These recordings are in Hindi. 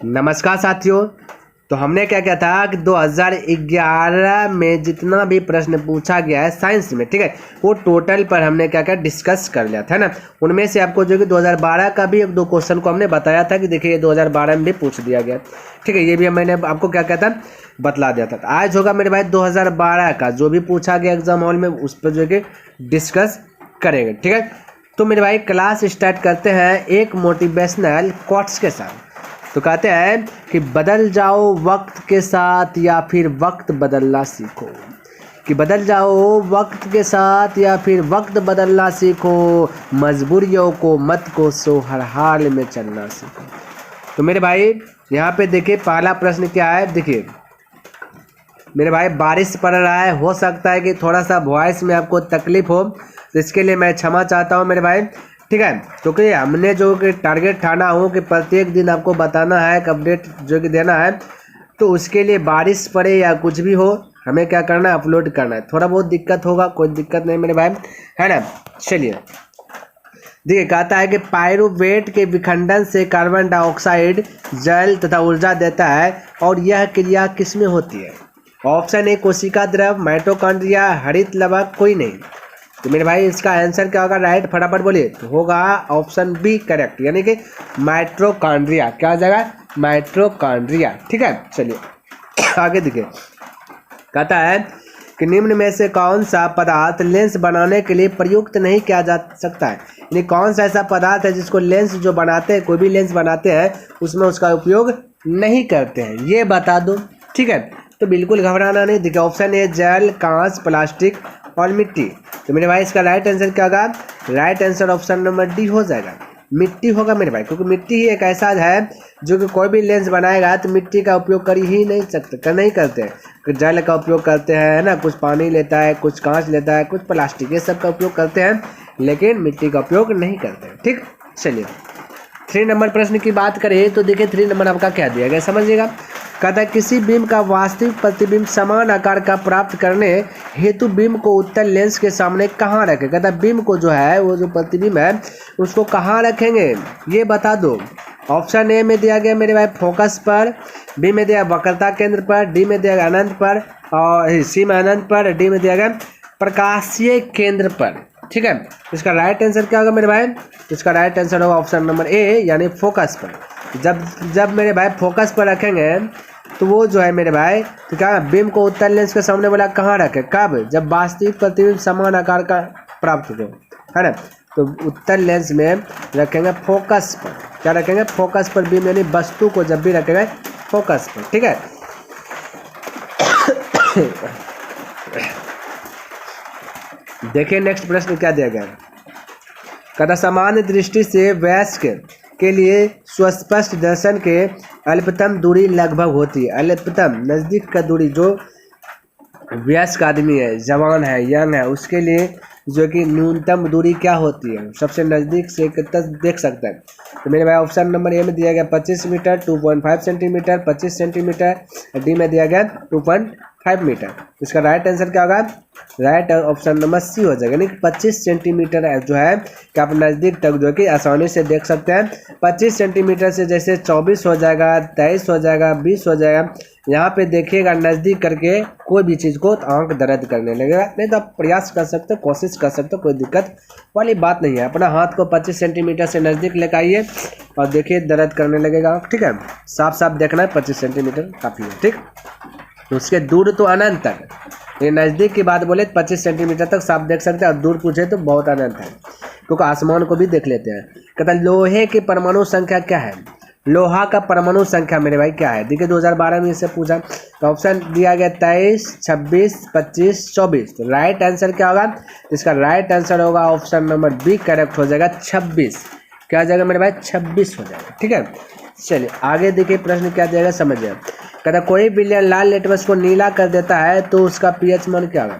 नमस्कार साथियों। तो हमने क्या किया था कि 2011 में जितना भी प्रश्न पूछा गया है साइंस में, ठीक है, वो टोटल पर हमने क्या क्या डिस्कस कर लिया था ना। उनमें से आपको जो कि 2012 का भी एक दो क्वेश्चन को हमने बताया था कि देखिए ये 2012 में भी पूछ दिया गया, ठीक है। ये भी मैंने आपको क्या कहता है बतला दिया था। तो आज होगा मेरे भाई 2012 का जो भी पूछा गया एग्जाम हॉल में, उस पर जो कि डिस्कस करेंगे, ठीक है। तो मेरे भाई क्लास स्टार्ट करते हैं एक मोटिवेशनल कोट्स के साथ। तो कहते हैं कि बदल जाओ वक्त के साथ या फिर वक्त बदलना सीखो, कि बदल जाओ वक्त के साथ या फिर वक्त बदलना सीखो, मजबूरियों को मत कोसो, हर हाल में चलना सीखो। तो मेरे भाई यहाँ पे देखिए पहला प्रश्न क्या है। देखिए मेरे भाई बारिश पड़ रहा है, हो सकता है कि थोड़ा सा वॉइस में आपको तकलीफ हो, तो इसके लिए मैं क्षमा चाहता हूँ मेरे भाई, ठीक है। क्योंकि हमने जो कि टारगेट ठाना हो कि प्रत्येक दिन आपको बताना है, एक अपडेट जो कि देना है, तो उसके लिए बारिश पड़े या कुछ भी हो हमें क्या करना है, अपलोड करना है। थोड़ा बहुत दिक्कत होगा, कोई दिक्कत नहीं मेरे भाई, है ना। चलिए देखिए कहता है कि पायरुवेट के विखंडन से कार्बन डाइऑक्साइड जल तथा ऊर्जा देता है और यह क्रिया किसमें होती है। ऑप्शन ए कोशिका द्रव, माइटोकॉन्ड्रिया, हरित लवक, कोई नहीं। तो मेरे भाई इसका आंसर क्या होगा, राइट फटाफट बोलिए। तो होगा ऑप्शन बी करेक्ट, यानी कि माइटोकॉन्ड्रिया। क्या हो जाएगा, माइटोकॉन्ड्रिया, ठीक है। चलिए आगे देखिए कहता है कि निम्न में से कौन सा पदार्थ लेंस बनाने के लिए प्रयुक्त नहीं किया जा सकता है। यानी कौन सा ऐसा पदार्थ है जिसको लेंस जो बनाते हैं, कोई भी लेंस बनाते हैं उसमें उसका उपयोग नहीं करते हैं, ये बता दो, ठीक है। तो बिल्कुल घबराना नहीं। देखिए ऑप्शन ए जल, कांच, प्लास्टिक और मिट्टी। तो मेरे भाई इसका राइट आंसर क्या होगा, right answer option number D हो जाएगा, मिट्टी होगा मेरे भाई। क्योंकि मिट्टी ही एक ऐसा है जो कि कोई भी लेंस बनाएगा तो मिट्टी का उपयोग कर ही नहीं सकते, नहीं करते हैं। जल का उपयोग करते हैं, है ना, कुछ पानी लेता है, कुछ कांच लेता है, कुछ प्लास्टिक, ये सब का उपयोग करते हैं, लेकिन मिट्टी का उपयोग नहीं करते हैं, ठीक। चलिए 3 नंबर प्रश्न की बात करें तो देखिए 3 नंबर आपका क्या दिया गया, समझिएगा। कहता है किसी बीम का वास्तविक प्रतिबिंब समान आकार का प्राप्त करने हेतु बीम को उत्तल लेंस के सामने कहाँ रखें। कहता है बीम को जो है, वो जो प्रतिबिंब है उसको कहाँ रखेंगे ये बता दो। ऑप्शन ए में दिया गया मेरे भाई फोकस पर, बी में दिया वक्रता केंद्र पर, डी में दिया गया अनंत पर, और सी में अनंत पर, डी में दिया गया प्रकाशीय केंद्र पर, ठीक है। इसका राइट आंसर क्या होगा मेरे भाई, इसका राइट आंसर होगा ऑप्शन नंबर ए, यानी फोकस पर। जब मेरे भाई फोकस पर रखेंगे तो वो जो है मेरे भाई, तो क्या बीम को उत्तल लेंस के सामने बोला कहाँ रखें, कब, जब वास्तविक प्रतिबिंब समान आकार का प्राप्त हो, है ना। तो उत्तल लेंस में रखेंगे फोकस पर, क्या रखेंगे, फोकस पर बीम, यानी वस्तु को जब भी रखेंगे फोकस पर, ठीक है। देखिए नेक्स्ट प्रश्न क्या दिया गया। कहता सामान्य दृष्टि से वयस्क के लिए सुस्पष्ट दर्शन के अल्पतम दूरी लगभग होती है। अल्पतम नज़दीक का दूरी, जो वयस्क आदमी है, जवान है, यंग है, उसके लिए जो कि न्यूनतम दूरी क्या होती है, सबसे नज़दीक से कितना देख सकता है। तो मेरे भाई ऑप्शन नंबर ए में दिया गया 25 मीटर, 2.5 सेंटीमीटर, 25 सेंटीमीटर, डी में दिया गया 2.5 मीटर। इसका राइट आंसर क्या होगा, राइट ऑप्शन नंबर सी हो जाएगा, यानी 25 सेंटीमीटर जो है कि आप नज़दीक तक जो कि आसानी से देख सकते हैं। 25 सेंटीमीटर से जैसे 24 हो जाएगा, 23 हो जाएगा, 20 हो जाएगा। यहाँ पे देखिएगा नज़दीक करके कोई भी चीज़ को आंख दर्द करने लगेगा, नहीं तो आप प्रयास कर सकते हो, कोशिश कर सकते हो, कोई दिक्कत वाली बात नहीं है। अपना हाथ को 25 सेंटीमीटर से नज़दीक लेकर आइए और देखिए दर्द करने लगेगा, ठीक है। साफ साफ देखना है, 25 सेंटीमीटर काफ़ी है, ठीक। तो उसके दूर तो अनंत तक, ये नज़दीक की बात बोले 25 सेंटीमीटर तक साफ देख सकते हैं, और दूर पूछे तो बहुत अनंत है, क्योंकि आसमान को भी देख लेते हैं। कहता है लोहे की परमाणु संख्या क्या है, लोहा का परमाणु संख्या मेरे भाई क्या है। देखिए 2012 में इससे पूछा, तो ऑप्शन दिया गया 23, 26, 25, 24। तो राइट आंसर क्या होगा, इसका राइट आंसर होगा ऑप्शन नंबर बी करेक्ट हो जाएगा, 26। क्या हो जाएगा मेरे भाई, 26 हो जाएगा, ठीक है। चलिए आगे देखिए प्रश्न क्या दिया गया, समझिए। कहता कोई विलयन लाल लिटमस को नीला कर देता है तो उसका पीएच मान क्या होगा।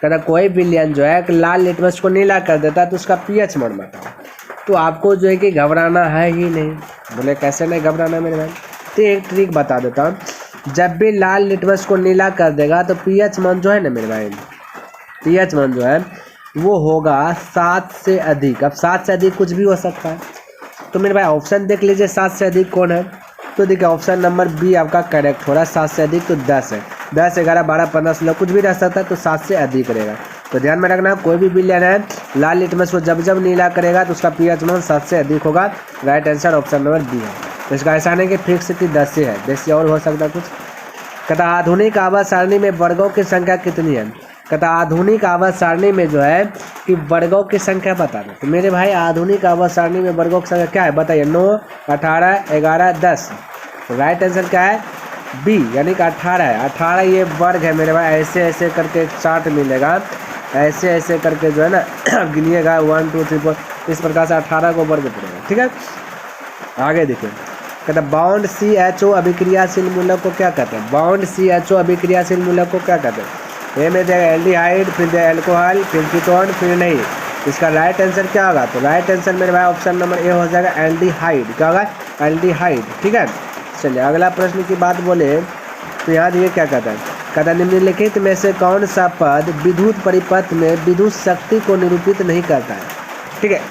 कहता कोई विलयन जो है लाल लिटमस को नीला कर देता है तो उसका पीएच मान बताओ। तो आपको जो है कि घबराना है ही नहीं। बोले कैसे नहीं घबराना मेरे भाई, तो एक ट्रिक बता देता हूँ। जब भी लाल लिटमस को नीला कर देगा तो पीएच मान जो है ना मेरे भाई, पीएच मान जो है वो होगा 7 से अधिक। अब 7 से अधिक कुछ भी हो सकता है, तो मेरे भाई ऑप्शन देख लीजिए 7 से अधिक कौन है। तो देखिए ऑप्शन नंबर बी आपका करेक्ट हो रहा है। 7 से अधिक तो 10 है, 10, 11, 12, 15, 16 कुछ भी रह सकता है, तो 7 से अधिक रहेगा। तो ध्यान में रखना, कोई भी बिल लेना है लाल लिटमस को जब जब नीला करेगा तो उसका पीएच मान 7 से अधिक होगा। Right answer option number B है। तो इसका ऐसा नहीं कि फिक्स कि 10 से है, 10 से और हो सकता कुछ। कहता आधुनिक आवाज सारणी में वर्गों की संख्या कितनी है। कहता आधुनिक आवाज सारणी में जो है कि वर्गों की संख्या बताना। तो मेरे भाई आधुनिक आवाज सारणी में वर्गों की संख्या क्या है बताइए। 9, 18, 11, 10। राइट आंसर क्या है बी, यानी कि 18 है। 18 ये वर्ग है मेरे भाई। ऐसे ऐसे करके एक चार्ट मिलेगा, ऐसे ऐसे करके जो है ना गिनिएगा 1 2 3 4, इस प्रकार से 18 को वर्ग करेगा। ठीक है, आगे देखिए। कहता बाउंड CHO अभिक्रियाशील मूलक को क्या कहते हैं। बाउंड CHO अभिक्रियाशील मूलक को क्या कहते हैं। ए में देगा एल्डिहाइड, फिर देगा एल्कोहल, फिर कीटोन, फिर नहीं। इसका राइट आंसर क्या होगा। तो राइट आंसर मेरे भाई ऑप्शन नंबर ए हो जाएगा एल्डिहाइड। क्या होगा एल्डिहाइड। ठीक है, चलिए अगला प्रश्न की बात बोले तो यहाँ देखिए क्या कहता है। कहता निम्नलिखित में से कौन सा पद विद्युत परिपथ में विद्युत शक्ति को निरूपित नहीं करता है। ठीक है,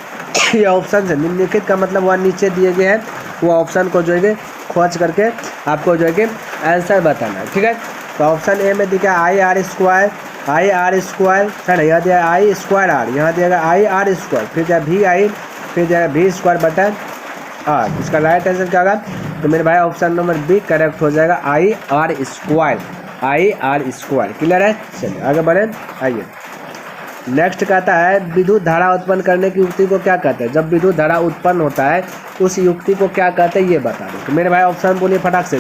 ये ऑप्शन है। निम्नलिखित का मतलब वह नीचे दिए गए हैं, वो ऑप्शन को जो है खोज करके आपको जो है कि आंसर बताना है। ठीक है, तो ऑप्शन ए में दिखा IR स्क्वायर, IR स्क्वायर है ना, यहाँ दिया I स्क्वायर R, यहाँ दिएगा IR स्क्वायर, फिर दिया VI, फिर दिया V स्क्वायर बटन R। इसका राइट आंसर क्या होगा। तो मेरे भाई ऑप्शन नंबर बी करेक्ट हो जाएगा IR square, IR square. Clear है, चलिए आगे बढ़ें। आइए नेक्स्ट कहता है विद्युत धारा उत्पन्न करने की युक्ति को क्या कहते हैं। जब विद्युत धारा उत्पन्न होता है उस युक्ति को क्या कहते हैं ये बता दो। तो मेरे भाई ऑप्शन बोलिए फटाक से।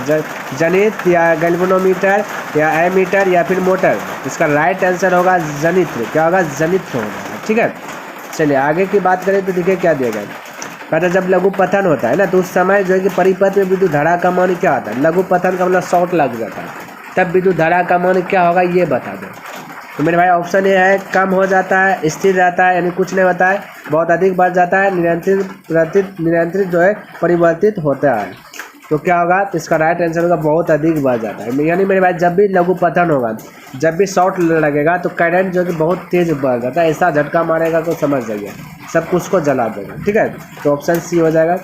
जनित्र या गैल्वेनोमीटर या एमीटर या फिर मोटर। इसका राइट आंसर होगा जनित्र। क्या होगा जनित्र होगा। ठीक है, चलिए आगे की बात करें तो देखिए क्या दिया गया। कहता जब लघु पतन होता है ना तो उस समय जो है कि परिपथ में विद्युत धारा का मान क्या होता है। लघु पतन का मतलब शॉर्ट लग जाता है, तब विद्युत धारा का मान क्या होगा ये बता दो। तो मेरे भाई ऑप्शन ए है कम हो जाता है, स्थिर रहता है यानी कुछ नहीं होता है, बहुत अधिक बढ़ जाता है, नियंत्रित जो है परिवर्तित होता है। तो क्या होगा। तो इसका राइट आंसर होगा बहुत अधिक बढ़ जाता है। यानी मेरे भाई जब भी लघु पतन होगा, जब भी शॉर्ट लगेगा तो करंट जो कि बहुत तेज बढ़ जाता है। ऐसा झटका मारेगा तो समझ जाइए सब कुछ को जला देगा। ठीक है, तो ऑप्शन सी हो जाएगा।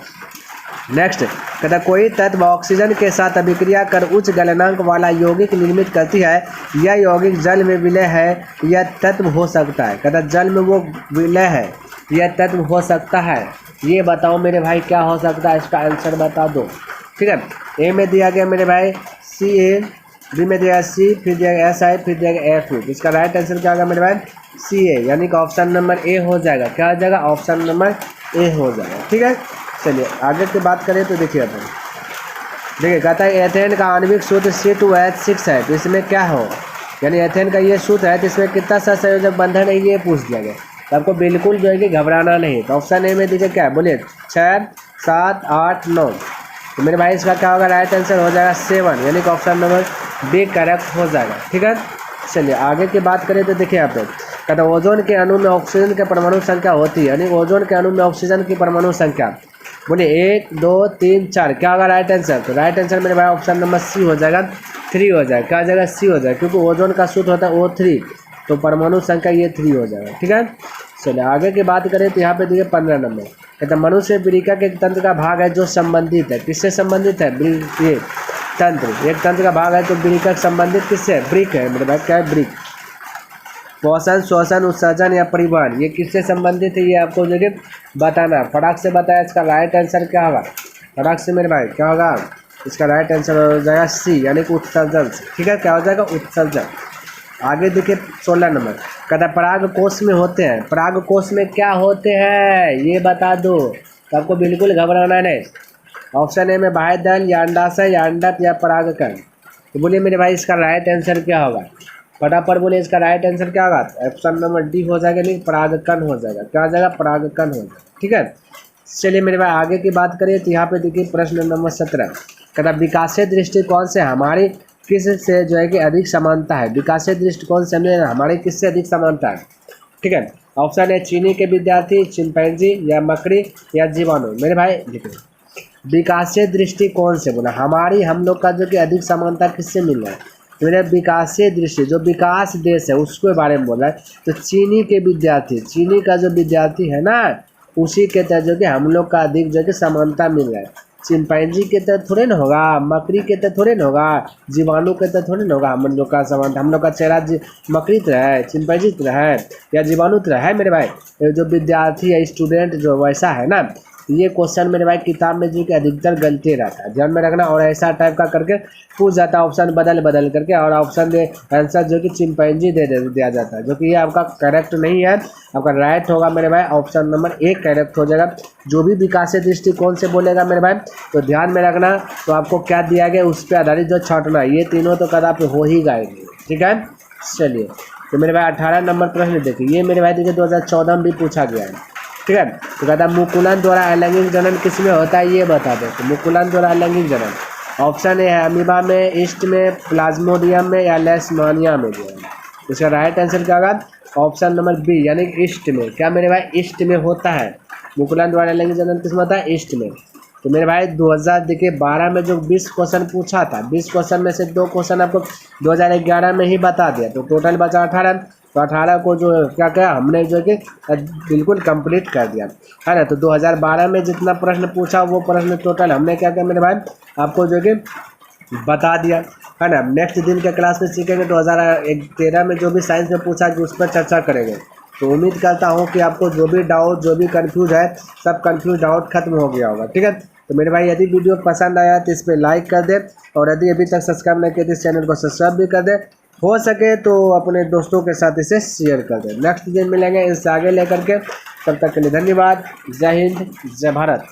नेक्स्ट कहता कोई तत्व ऑक्सीजन के साथ अभिक्रिया कर उच्च गलनांक वाला यौगिक निर्मित करती है। यह यौगिक जल में विलय है, यह तत्व हो सकता है। कहता जल में वो विलय है, यह तत्व हो सकता है। ये बताओ मेरे भाई क्या हो सकता है, इसका आंसर बता दो। ठीक है, ए में दिया गया मेरे भाई CA, बी में दिया C, फिर दिया गया SI, फिर दिया गया Fe। इसका राइट आंसर क्या होगा मेरे भाई CA, यानी कि ऑप्शन नंबर ए हो जाएगा। क्या हो जाएगा ऑप्शन नंबर ए हो जाएगा। ठीक है, चलिए आगे की बात करें तो देखिए अपन देखिए कहता है एथेन का आणविक सूत्र C2H6 है। तो इसमें क्या हो, यानी एथेन का ये सूत्र है तो इसमें कितना सहसंयोजक बंधन है ये पूछ दिया गया। तो आपको बिल्कुल जो है कि घबराना नहीं। तो ऑप्शन ए में देखिए क्या है बोलिए 6, 7, 8, 9। तो मेरे भाई इसका क्या होगा राइट आंसर हो जाएगा 7, यानी कि ऑप्शन नंबर बी करेक्ट हो जाएगा। ठीक है, चलिए आगे की बात करें तो देखिए यहाँ पे कहता ओजोन के अणु में ऑक्सीजन के परमाणु संख्या होती है, यानी ओजोन के अणु में ऑक्सीजन की परमाणु संख्या बोलिए 1, 2, 3, 4। क्या होगा राइट आंसर। तो राइट आंसर मेरे भाई ऑप्शन नंबर सी हो जाएगा 3 हो जाएगा। क्या हो जाएगा सी हो जाएगा, क्योंकि ओजोन का सूत्र होता है O3, तो परमाणु संख्या ये 3 हो जाएगा। ठीक है, चलिए आगे की बात करें तो यहाँ पे देखिए 15 नंबर कहता मनुष्य वृक्का के तंत्र का भाग है जो संबंधित है। किससे संबंधित है, ये तंत्र एक तंत्र का भाग है तो वृक्का संबंधित किससे है, ब्रिक है मेरे भाई। क्या है ब्रिक। पोषण, श्वसन, उत्सर्जन या परिवहन ये किससे संबंधित है ये आपको जो बताना। फटाक से बताया इसका राइट आंसर क्या होगा। फटाक से मेरे भाई क्या होगा, इसका राइट आंसर हो जाएगा सी, यानी कि उत्सर्जन से। ठीक है, क्या हो जाएगा उत्सर्जन। आगे देखिए 16 नंबर कहता पराग कोष में होते हैं। पराग कोष में क्या होते हैं ये बता दो। तो आपको बिल्कुल घबराना नहीं। ऑप्शन ए में बाह्य दल या अंडाशय या अंडक या परागकण। तो बोलिए मेरे भाई इसका राइट आंसर क्या होगा, फटाफट बोलिए इसका राइट आंसर क्या होगा। ऑप्शन नंबर डी हो जाएगा, नहीं परागकण हो जाएगा। क्या हो जाएगा परागकण हो जाएगा। ठीक है, चलिए मेरे भाई आगे की बात करें तो यहाँ पे देखिए प्रश्न नंबर 17 कहता विकासीय दृष्टिकोण से हमारी किस से जो है कि अधिक समानता है। विकासीय दृष्टिकोण से हमारे किससे अधिक समानता है। ठीक है, ऑप्शन है चीनी के विद्यार्थी, चिंपैंजी या मकड़ी या जीवाणु। मेरे भाई देखिए विकासीय दृष्टिकोण से बोला हमारी हम लोग का जो कि अधिक समानता किससे मिल रहा है। तो मेरे विकासीय दृष्टि जो विकास देश है उसके बारे में बोला है। तो चीनी के विद्यार्थी, चीनी का जो विद्यार्थी है ना उसी के तहत जो कि हम लोग का अधिक जो कि समानता मिल रहा है। चिंपैंजी के तरह थोड़े ना होगा, मकड़ी के तरह थोड़े ना होगा, जीवाणु के तरह थोड़े ना होगा। हम लोग का समान, हम लोग का चेहरा मकड़ी तरह है, चिंपैंजी तरह है या जीवाणु तरह है मेरे भाई। जो विद्यार्थी है, स्टूडेंट जो वैसा है ना। ये क्वेश्चन मेरे भाई किताब में जो कि अधिकतर गलती रहता है, ध्यान में रखना। और ऐसा टाइप का करके पूछ जाता है, ऑप्शन बदल करके, और ऑप्शन दे आंसर जो कि चिंपैंजी दिया जाता है, जो कि ये आपका करेक्ट नहीं है। आपका राइट होगा मेरे भाई ऑप्शन नंबर 1 करेक्ट हो जाएगा। जो भी विकासीय दृष्टिकोण से बोलेगा मेरे भाई तो ध्यान में रखना। तो आपको क्या दिया गया उस पर आधारित जो छांटना, ये तीनों तो कदापि हो ही जाएंगे, ठीक है। चलिए तो मेरे भाई 18 नंबर प्रश्न देखिए। ये मेरे भाई देखिए 2014 में भी पूछा गया है, ठीक है। तो कहता है मुकुलन द्वारा अलैंगिक जनन किसमें होता है, ये बता दो। तो मुकुलन द्वारा अलैंगिक जनन ऑप्शन ए है अमीबा में, ईस्ट में, प्लाज्मोडियम में या लेशमानिया में जो है। इसका राइट आंसर क्या होगा, ऑप्शन नंबर बी यानी ईस्ट में। क्या मेरे भाई ईस्ट में होता है मुकुलन द्वारा अलैंगिक जनन किसमें होता है, ईस्ट में। तो मेरे भाई 2012 में जो 20 क्वेश्चन पूछा था, 20 क्वेश्चन में से 2 क्वेश्चन आपको 2011 में ही बता दिया, तो टोटल बचा 18। तो 18 को जो क्या किया हमने जो कि बिल्कुल कंप्लीट कर दिया है ना। तो 2012 में जितना प्रश्न पूछा वो प्रश्न टोटल हमने क्या किया मेरे भाई आपको जो कि बता दिया है ना। नेक्स्ट दिन के क्लास में सीखेंगे 2013 में जो भी साइंस में पूछा कि उस पर चर्चा करेंगे। तो उम्मीद करता हूँ कि आपको जो भी डाउट, जो भी कंफ्यूज है, सब कंफ्यूज डाउट खत्म हो गया होगा, ठीक है। तो मेरे भाई यदि वीडियो पसंद आया तो इस पर लाइक कर दे, और यदि अभी तक सब्सक्राइब नहीं किया तो इस चैनल को सब्सक्राइब भी कर दे। हो सके तो अपने दोस्तों के साथ इसे शेयर कर दे। नेक्स्ट दिन मिलेंगे इससे आगे लेकर के, तब तक के लिए धन्यवाद। जय हिंद, जय भारत।